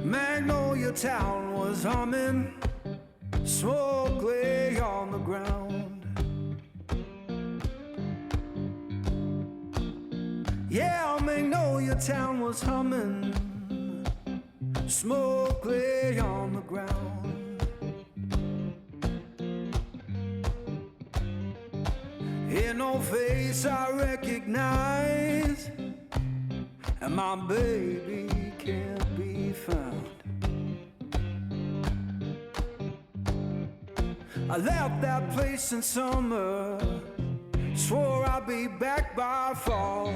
Magnolia Town was humming, smoke lay on the ground. Yeah, Magnolia Town was humming, smoke lay on the ground. Ain't no face I recognize, and my baby can't be found. I left that place in summer, swore I'd be back by fall.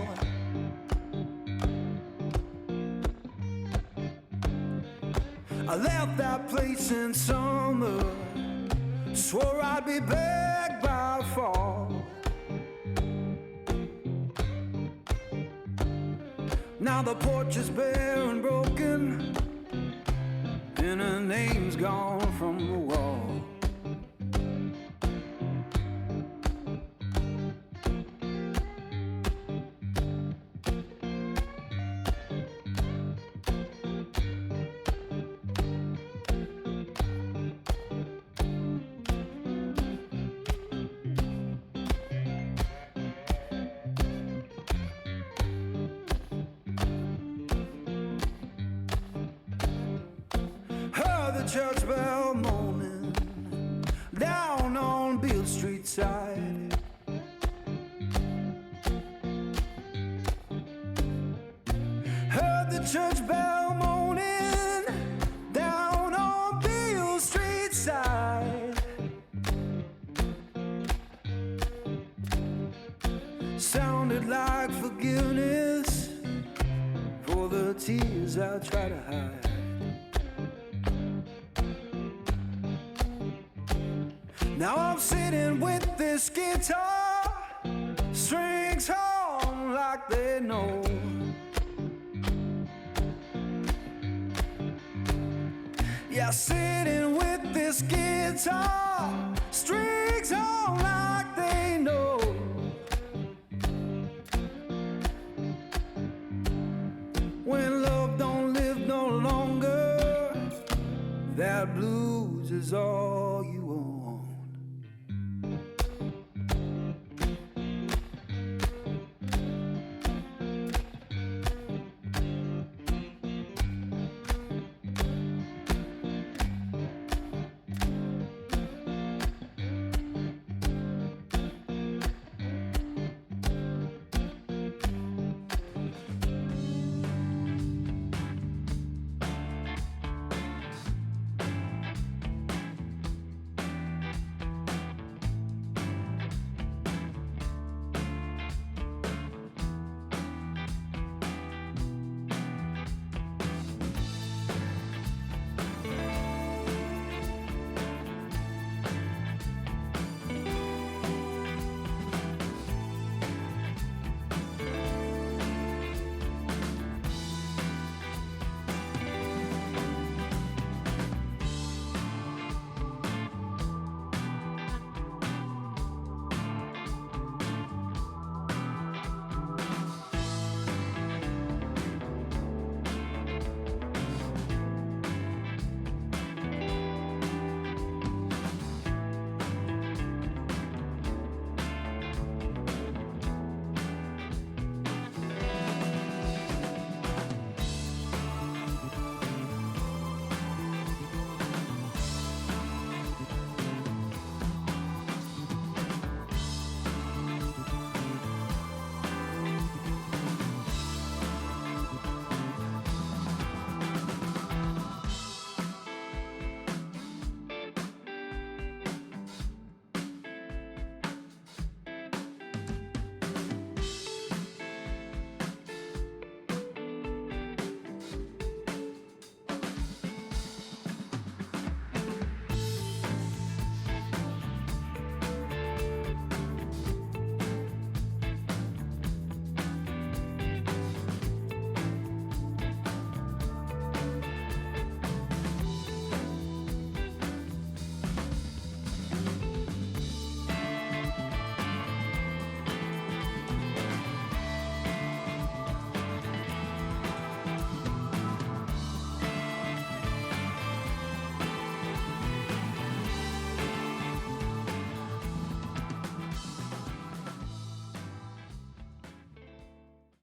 I left that place in summer, swore I'd be back by fall. Now the porch is bare and broken, and her name's gone from the wall. Church bell moaning down on Beale Street side. Heard the church bell moaning down on Beale Street side. Sounded like forgiveness for the tears I try to hide. Now I'm sitting with this guitar, strings on like they know. Yeah, sitting with this guitar, strings on like they know. When love don't live no longer, that blues is all you own.